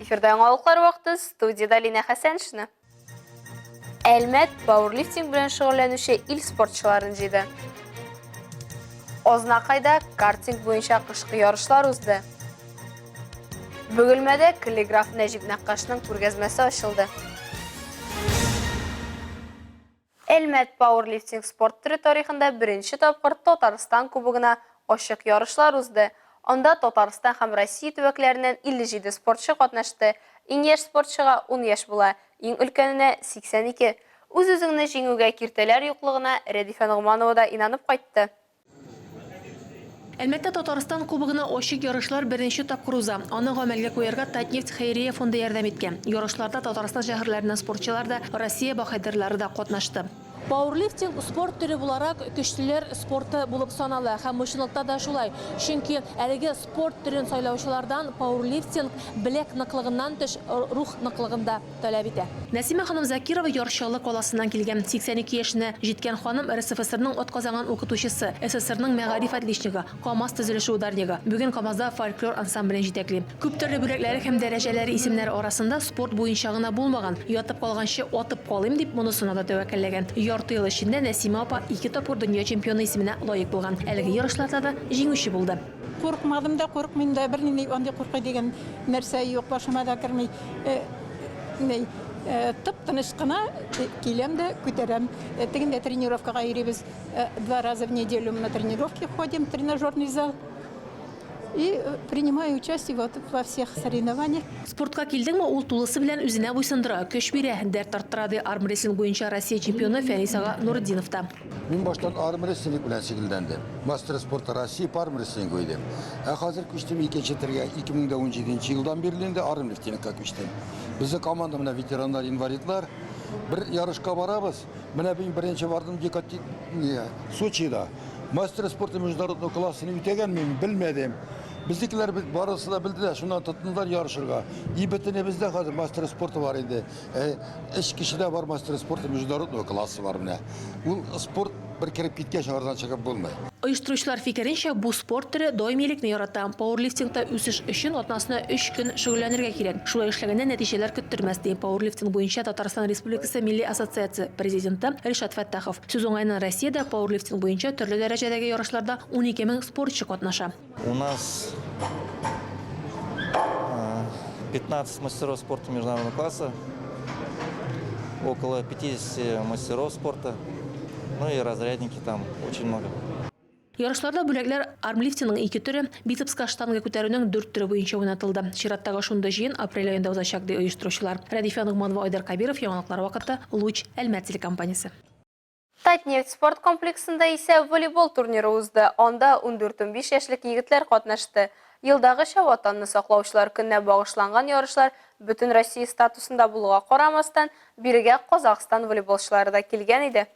Эфирда яңалыклар вакыты, студияда Лина Хәсәншина. Әлмәт пауэрлифтинг белән шөгыльләнүче ил спортчыларын җыйды. Ознакайда картинг буенча кышкы ярышлар узды. Бөгелмәдә каллиграф Нәҗип Нәккашның күргәзмәсе ачылды. Әлмәт пауэрлифтинг спорт түрі тарихында беренче тапкыр Татарстан кубогына ачык ярышлар узды. Анда Татарстан һәм Россия төбәкләреннән 57 спортчы катнашты. Иң яшь спортчыга 10 яшь була, иң өлкәненә 82. Үз-үзеңне җиңүгә киртәләр юклыгына Рәдифә Нугманова да инанып кайтты. Әлмәттә Татарстан кубогына ачык ярышлар беренче тапкыр уза. Аны гамәлгә куярга Татнефть хәйрия фонды ярдәм иткән. Ярышларда Татарстан шәһәрләреннән спортчылар да, Россия баһадирлары да катнашты. Пауэрлифтинг спорт төре буларак көчлеләр спорты булып санала һәм мышлыкта да шулай. Чөнки әлеге спорт төрен сайлаучылардан пауэрлифтинг белек ныклыгыннан төш рух ныклыгында таләп итә. Нәсимә ханым Закирова Яршалы каласыннан килгән. 82 яшенә җиткән ханым РСФСРның атказанган укытучысы, СССРның мәгариф отличнигы, КамАЗ төзелеше ударнигы. Бүген КамАЗда фольклор ансамблен җитәкли. Күп төрле бүләкләре һәм дәрәҗәләре исемнәре арасында спорт буенча гына булмаган. Ятып калганчы атып калыйм дип монысына да тәвәккәлләгән. Ярты ел эчендә Нәсимә апа 2 тапкыр дөнья чемпионы исеменә лаек булган. Әлеге ярышларда да җиңүче булды. Курыкмадым да, курыкмыйм да, бернинди андый куркый дигән нәрсә юк, башыма да керми. Тып-тыныч кына киләм дә күтәрәм. Тегендә тренировкага йөрибез. 2 раза в неделю на тренировки ходим, тренажерный зал. И принимаю участие во всех соревнованиях. Спортка килдеңме, ул тулысы белән үзенә буйсындыра, көч бирә, дәрт тарттырады. Армрестлинг буенча Россия чемпионы Фәрис ага Нурдинов та. Мин баштан армрестлинг белән шөгыльләндем. Мастер спорта Россия армрестлинг идем. Хәзер күчтем икенче төргә 2017 елдан бирле армрестлингка күчтем. Безнең команда менә ветераннар, инвалидлар бер ярышка барабыз. Менә мин беренче бардым Сочида. Мастер спорта международный классын үтәгәнмен, белмәдем. Бездекілер барысы да білді, шунан тұтындар ярышырға. Ебетіне бізде қазір мастер спорты бар енді. 3 кішіде бар мастер спорты международный классы бар міне. Бұл спорт бір керіп кеткен шағырдан шығып болмай. Оештыручылар фикеренчә, бу спорт төре даимилекне ярата. Пауэрлифтингта үсеш өчен атнасына 3 көн шөгыльләнергә кирәк. Шулай эшләгәндә нәтиҗәләр көттермәс ди пауэрлифтинг буенча Татарстан Республикасы Милли ассоциация президенты Ришат Фәттахов. Сүз уңайыннан Россиядә пауэрлифтинг буенча төрле дәрәҗәдәге ярышларда 12 000 спортчы катнаша. У нас 15 мастеров спорта международного класса, около 50 мастеров спорта, ну и разрядники там очень много. Ярышларда бүләкләр армлифтингның 2 төре, бицепска штанга күтәрүнең 4 төре буенча уйнатылды. Чираттагы шунда җыен апрель аенда узачак ди оештыручылар. Рәдифә Нугманова, Айдар Кабиров, яңалыклар вакыты, Луч, Әлмәт телекомпаниясе. Татнефть спорт комплексында исә волейбол турниры узды. Анда 14-15 яшьлек егетләр катнашты. Елдагыча ватанны саклаучылар көненә багышланган ярышлар бөтен Россия статусында булуга карамастан, бирегә Казакстан волейболчылары да килгән иде.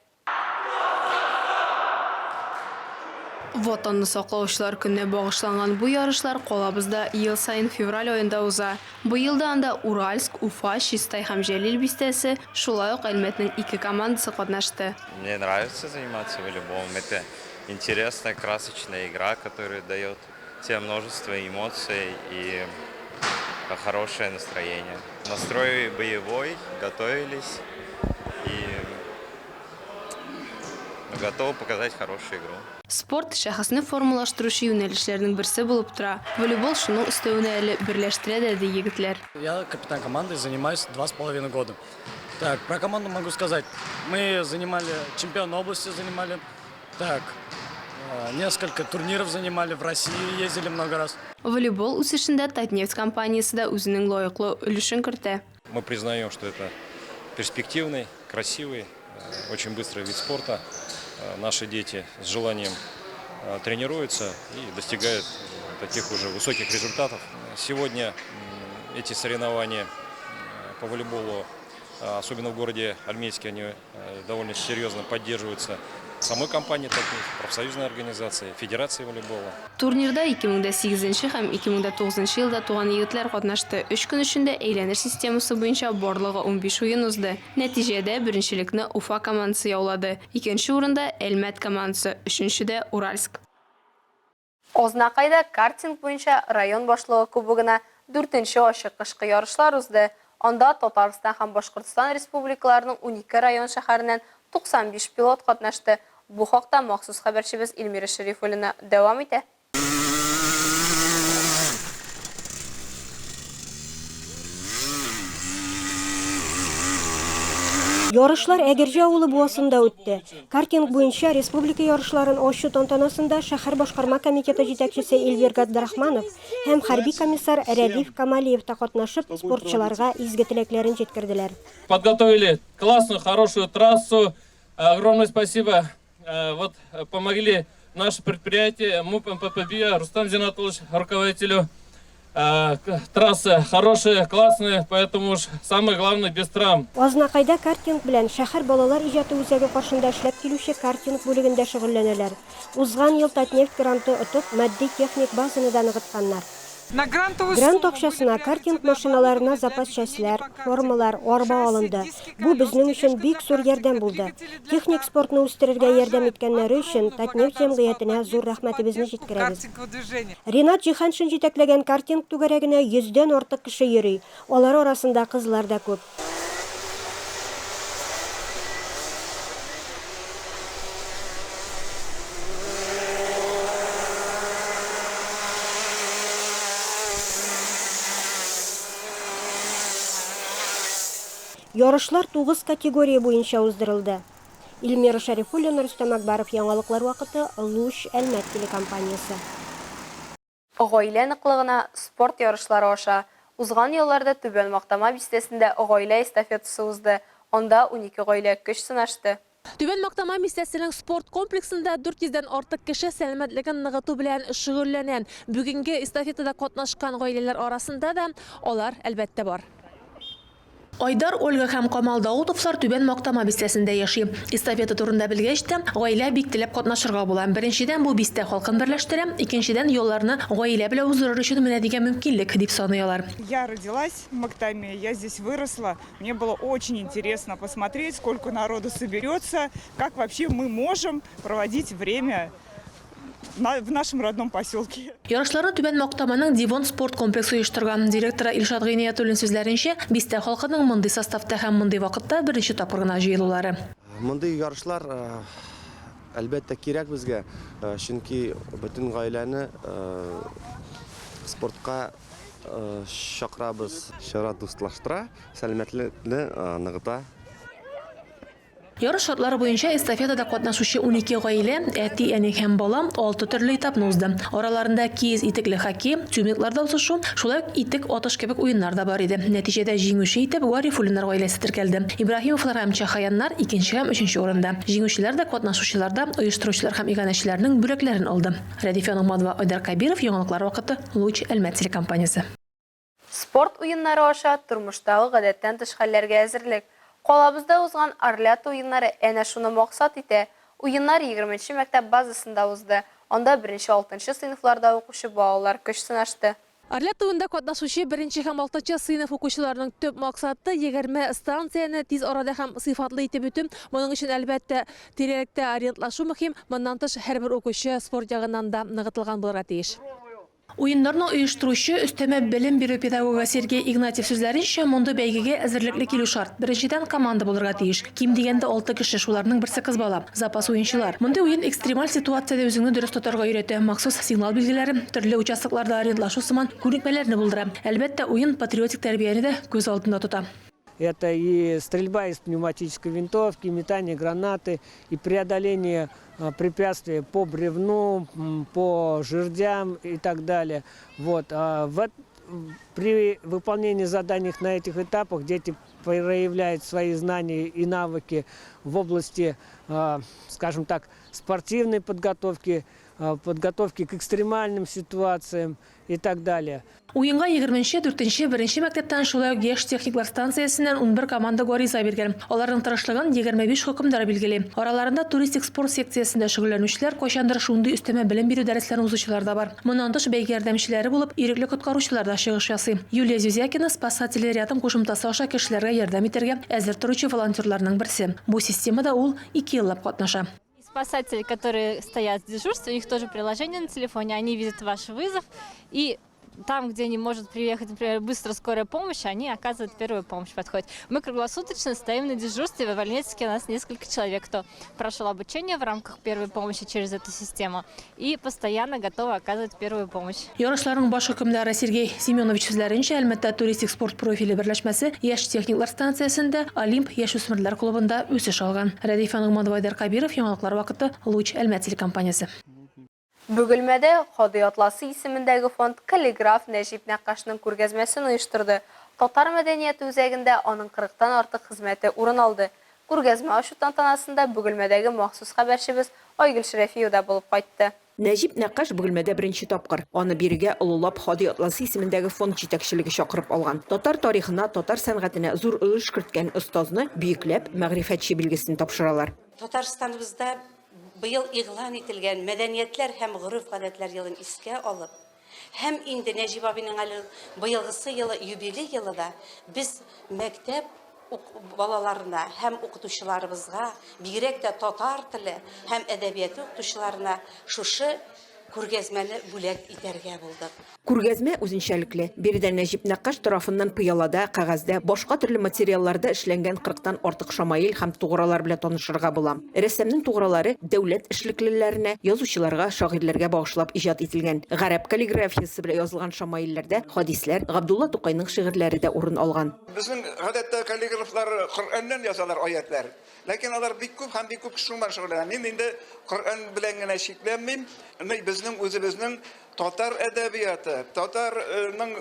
Ватанны саклаучылар көненә багышланган бу ярышлар калабызда ел сайын февраль аенда уза. Бу елда анда Уральск, Уфа, Чистай һәм Җәлил бистәсе, шулай ук Әлмәтнең 2 командасы катнашты. Мне нравится заниматься волейболом. Это интересная, красочная игра, которая дает тебе множество эмоций и хорошее настроение. Настрой боевой, готовились и готовы показать хорошую игру. Спорт шәхесне формалаштыручы юнәлешләрнең берсе булып тора. Волейбол шуның өстәвенә әле берләштерә дә егетләр. Я капитан команды, занимаюсь 2,5 года. Так, про команду могу сказать. Мы занимали, чемпион области занимали. Так, несколько турниров занимали, в России ездили много раз. Волейбол үсешендә Татнефть компаниясе дә үзенең лаеклы өлешен кертә. Мы признаем, что это перспективный, красивый, очень быстрый вид спорта. Наши дети с желанием тренируются и достигают таких уже высоких результатов. Сегодня эти соревнования по волейболу, особенно в городе Альметьевске, они довольно серьезно поддерживаются самой компанией, профсоюзной организацией, Федерацией волейбола. Турнирда 2008 һәм 2009 елда туган егетләр катнашты. 3 көн эчендә әйләнеш системасы буенча барлыгы 15 уен узды. Нәтиҗәдә беренчелекне Уфа командасы яулады. Икенче урында Әлмәт командасы, өченчедә Уральск. Ознакайда картинг буенча район башлыгы кубогына 4-нче ачык кышкы ярышлар узды. Анда Татарстан һәм Башкортстан республикаларының 12 район шәһәреннән 95 пилот катнашты. Бу хакта махсус хәбәрчебез Илмира Шәрифуллина дәвам итә. Ярышлар Әгерҗе авылы буасында үтте. Картинг буенча республика ярышларын ачу тантанасында шәһәр башкарма комитеты җитәкчесе Эльвир Габдрахманов һәм хәрби комиссар Рәдиф Камалиев та катнашып, спортчыларга изге теләкләрен җиткерделәр. Подготовили классную, хорошую трассу. Огромное спасибо. Вот помогли наше предприятие МУП МППБ, Рустам Зинатович, руководителю. Трассы хорошие, классные, поэтому уж самое главное без травм. Азнакайда картинг белән шәһәр балалар иҗаты үзәге каршында эшләп килүче картинг бүлегендә шөгыльләнәләр. Узган ел Татнефть гранты отып, матди-техник базаны да ныгытканнар. Грант акчасына картинг машиналарына запас частьләр, формалар, арба алынды. Бу безнең өчен бик зур ярдәм булды. Техник спортны үстерергә ярдәм иткәннәре өчен Татнефть җәмгыятенә зур рәхмәтебезне җиткерәбез. Ринат Җиһаншин җитәкләгән картинг түгәрәгенә 100дән артык кеше йөри. Алар арасында кызлар да күп. Ярышлар 9 категория буенча уздырылды. Илмира Шәрифуллина, Рөстәм Акбаров, яңалыклар вакыты, Луч Әлмәт телекомпаниясе. Гаилә ныклыгына спорт ярышлары аша. Узган елларда Түбән Мактама бистәсендә гаилә эстафетасы узды. Анда 12 гаилә көч сынашты. Түбән Мактама бистәсенең спорт комплексында 400дән артык кеше сәламәтлеген ныгыту белән шөгыльләнә. Бүгенге эстафетада катнашкан гаиләләр арасында да алар әлбәттә бар. Айдар, Ольга һәм Камал Даутовлар Түбән Мактама бистәсендә яши. Эстафета турында белгәч тә, гаилә бик теләп катнашырга була. Беренчедән, бу бистә халкын берләштерә, икенчедән, юлларны гаилә белән уздырыр өчен менә дигән мөмкинлек дип саныйлар. Я родилась в Мактаме, я здесь выросла. Мне было очень интересно посмотреть, сколько народу соберется, как вообще мы можем проводить время в нашем родном поселке. Ярышларны Түбән Мактаманың Дивон спорт комплексы оештырган. Директоры Илшат Гыйниятуллин сүзләренчә, бистә халкының мондый составта һәм мондый вакытта беренче тапкыр гына җыелулары. Мондый ярышлар әлбәттә кирәк безгә, чөнки бөтен гаиләне спортка чакырабыз. Чара дустлаштыра, сәламәтлекне ныгыта. Ярыш шартлары буенча эстафетада катнашучы 12 гаилә, әти, әни һәм балам 6 төрле этапны узды. Араларында киез итекле хоккей, тюбингларда узышу, шулай итек атыш кебек уеннар да бар иде. Нәтиҗәдә җиңүче итеп Гарифуллиннар гаиләсе теркәлде. Ибраһимовлар һәм Чахаяннар 2нче һәм 3нче урында. Җиңүчеләр дә катнашучылар да, оештыручылар һәм иганәчеләрнең бүләкләрен алды. Рәдифә Нугмадова, Айдар Кабиров, яңалыклар вакыты, Луч Әлмәт телекомпаниясе. Спорт уеннары аша тормыштагы гадәттән тыш хәлләргә әзерлек. Калабызда узган Арлят уеннары әнә шуны максат итә. Уеннар 20нче мәктәп базасында узды. Анда 1-6 сыйныфларда укучы балалар көч сынашты. Арлят уенда катнашучы 1 һәм 6 сыйныф укучыларының төп максаты 20 станцияны тиз арада һәм сыйфатлы итеп үтү. Моның өчен әлбәттә тирәлектә ориентлашу мөһим. Моннан тыш һәрбер укучы спорт ягыннан да ныгытылган булырга тиеш. Уеннарны оештыручы өстәмә белем бирү педагогы Сергей Игнатьев сүзләренчә, монда бәйгегә әзерлекле килү шарт. Беренчедән команда булырга тиеш. Ким дигәндә 6 кеше, шуларның берсе кыз бала. Запас уенчылар. Монда уен экстремаль ситуациядә үзеңне дөрес тотарга өйрәтә. Махсус сигнал билгеләре, төрле участокларда ориентлашу сыман күнекмәләрне булдыра. Әлбәттә, уен патриотик тәрбияне дә күз алдында тота. Это и стрельба из пневматической винтовки, метание гранаты, и преодоление препятствий по бревну, по жердям и так далее. Вот. При выполнении заданий на этих этапах дети проявляют свои знания и навыки в области, скажем так, спортивной подготовки, подготовки к экстремальным ситуациям и так далее. Уенга 24-нче 1нче мәктәптән шулай ук яшь техниклар станциясеннән 11 команда гариза биргән. Аларның тырышлыгын 25 хөкемдар билгели. Араларында туристик спорт секциясендә шөгыльләнүчеләр, кайчандыр шундый өстәмә белем бирү дәресләрен узучылар да бар. Моннан тыш бәйге ярдәмчеләре булып, ирекле коткаручылар да чыгыш ясый. Юлия Зюзякина спасатели рядом кушымтасы аша кешеләргә ярдәм итәргә әзер торучы волонтерларның берсе. Бу системада ул 2 еллап катнаша. Спасатели, которые стоят в дежурстве, у них тоже приложение на телефоне, они видят ваш вызов и там, где не может приехать, например, быстро скорая помощь, они оказывают первую помощь, подходят. Мы круглосуточно стоим на дежурстве. В Альметьевске у нас несколько человек, кто прошел обучение в рамках первой помощи через эту систему и постоянно готовы оказывать первую помощь. Ярышларның баш хөкемдары Сергей Семенович сүзләренчә, Әлмәттә туристик спорт профиле берләшмәсе яшь техниклар станциясендә Олимп яшь үсмерләр клубында үсеш алган. Рәдифа Нугмадовайдар Кабиров, яңалыклар вакыты, Луч Әлмәт телекомпаниясе. Бөгелмәдә Ходай атласы исемендәге фонд каллиграф Нәҗип Нәккашның күргәзмәсен оештырды. Татар мәдәнияте үзәгендә аның 40-тан артык хезмәте урын алды. Күргәзмә ачу тантанасында Бөгелмәдәге махсус хәбәрчебез Айгөл Шәрәфиева да булып кайтты. Нәҗип Нәккаш Бөгелмәдә беренче тапкыр. Аны бирегә олылап Ходай атласы исемендәге фонд җитәкчелеге чакырып алган. Татар тарихына, татар сәнгатенә зур өлеш керткән остазны биекләп мәгърифәтче билгесен тапшыралар. Татарстаныбызда быел игълан ителгән мәдәниятләр һәм гореф-гадәтләр елын искә алып, һәм инде Нәҗип абыйның әле быелгысы елы юбилей елында без мәктәп балаларына һәм укытучыларыбызга, бигрәк тә татар теле һәм әдәбияты укытучыларына шушы күргәзмәне бүләк итәргә булдык. Күргәзмә үзенчәлекле. Биредә Нәҗип Нәккаш тарафыннан пыялада, кәгазьдә, башка төрле материалларда эшләнгән 40-тан артык шамаил һәм тугралар белән танышырга була. Рәссамның тугралары дәүләт эшлеклеләренә, язучыларга, шагыйрьләргә багышлап иҗат ителгән. Гарәп каллиграфиясе белән язылган шамаилләрдә хадисләр, Габдулла Тукайның шигырьләре дә урын алган. Безнең гадәттә каллиграфлар Коръәннән язалар аятлар. Ләкин алар бик күп һәм бик күп шуңман шөгыльләнә. Мин инде Коръән белән генә шикләнмим. Безнең үзебезнең татар әдәбияты, татарның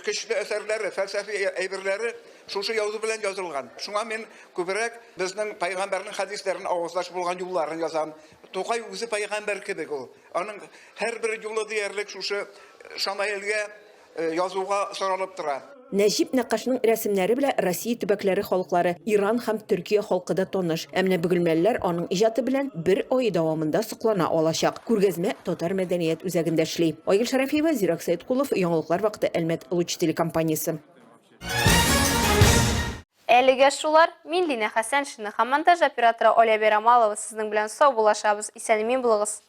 көчле әсәрләре, фәлсәфи әйберләре шушы язу белән язылган. Шуңа мин күбрәк безнең пайгамбарның хадисләрен авызлаш булган юлларын язам. Тукай үзе пайгамбар кебек ул. Аның һәрбер юлы диярлек шушы шамаилгә язуга саралып тора. Нәҗип Нәккашның рәсемнәре белән Россия төбәкләре халыклары, Иран һәм Төркия халкы да таныш. Әмма бөгелмәлеләр аның иҗаты белән бер ай дәвамында соклана алачак. Күргәзмә татар мәдәният үзәгендә эшли. Айгөл Шәрәфиева, Зирак Сәйдкулов, яңалыклар вакыты, Әлмәт Луч телекомпаниясе. Әлегә шулар, мин Динә Хәсән, монтаж операторы Оля Берамалова, сезнең белән сау булашабыз. Исән-имин булыгыз.